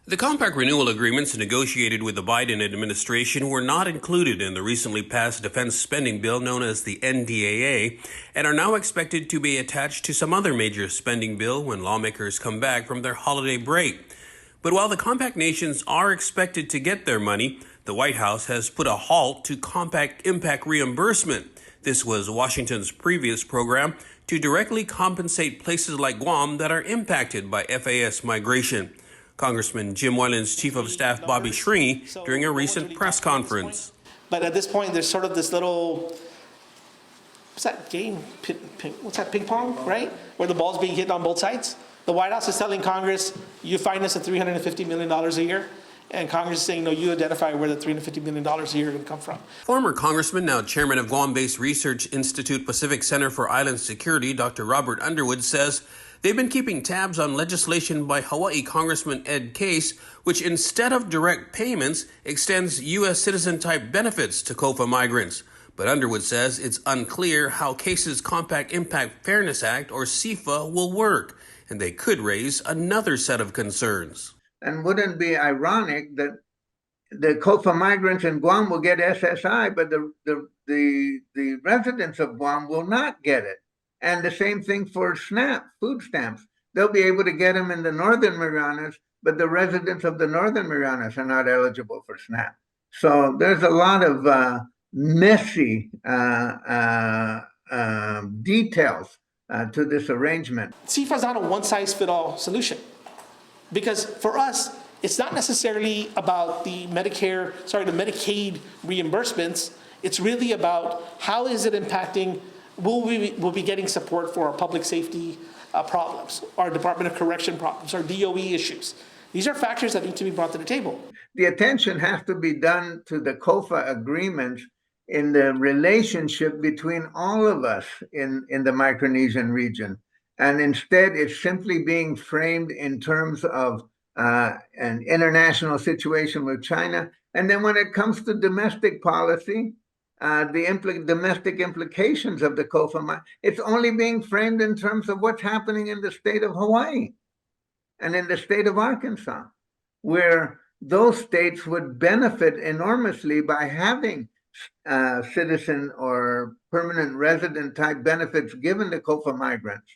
The compact renewal agreements negotiated with the Biden administration were not included in the recently passed defense spending bill known as the NDAA and are now expected to be attached to some other major spending bill when lawmakers come back from their holiday break. But while the compact nations are expected to get their money, the White House has put a halt to compact impact reimbursement. This was Washington's previous program to directly compensate places like Guam that are impacted by FAS migration. Congressman Jim Moylan's Chief of Staff Bobby Shringy during a recent press conference. But at this point, there's sort of this little, what's that game? What's that, ping pong, right? Where the ball's being hit on both sides. The White House is telling Congress, you find us at $350 million a year. And Congress is saying, no, you identify where the $350 million a year are going to come from. Former Congressman, now chairman of Guam-based Research Institute Pacific Center for Island Security, Dr. Robert Underwood, says they've been keeping tabs on legislation by Hawaii Congressman Ed Case, which instead of direct payments, extends U.S. citizen-type benefits to COFA migrants. But Underwood says it's unclear how Case's Compact Impact Fairness Act, or CIFA, will work, and they could raise another set of concerns. And wouldn't it be ironic that the COFA migrants in Guam will get SSI, but the residents of Guam will not get it? And the same thing for SNAP, food stamps. They'll be able to get them in the Northern Marianas, but the residents of the Northern Marianas are not eligible for SNAP. So there's a lot of messy details to this arrangement. CIFA is not a one-size-fits-all solution. Because for us, it's not necessarily about the Medicaid reimbursements. It's really about how is it impacting, will we be getting support for our public safety problems, our Department of Correction problems, our DOE issues. These are factors that need to be brought to the table. The attention has to be done to the COFA agreements in the relationship between all of us in the Micronesian region. And instead, it's simply being framed in terms of an international situation with China. And then when it comes to domestic policy, the domestic implications of the COFA, it's only being framed in terms of what's happening in the state of Hawaii and in the state of Arkansas, where those states would benefit enormously by having citizen or permanent resident type benefits given to COFA migrants.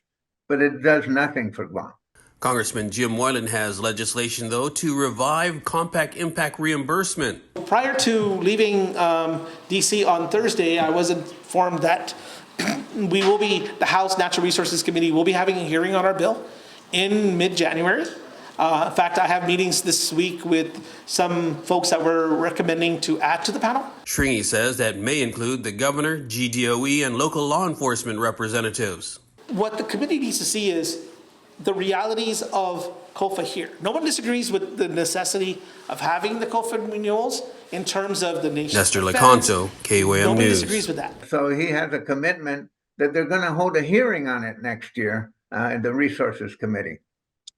But it does nothing for Guam. Congressman Jim Moylan has legislation, though, to revive compact impact reimbursement. Prior to leaving D.C. on Thursday, I was informed that the House Natural Resources Committee will be having a hearing on our bill in mid-January. In fact, I have meetings this week with some folks that we're recommending to add to the panel. Shringy says that may include the governor, GDOE, and local law enforcement representatives. What the committee needs to see is the realities of COFA here. No one disagrees with the necessity of having the COFA renewals in terms of the nation's Nestor Lecanto, KOAM News. Nobody disagrees with that. So he has a commitment that they're going to hold a hearing on it next year in the Resources Committee.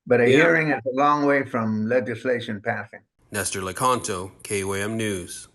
But a hearing is a long way from legislation passing. Nestor Lecanto, KOAM News.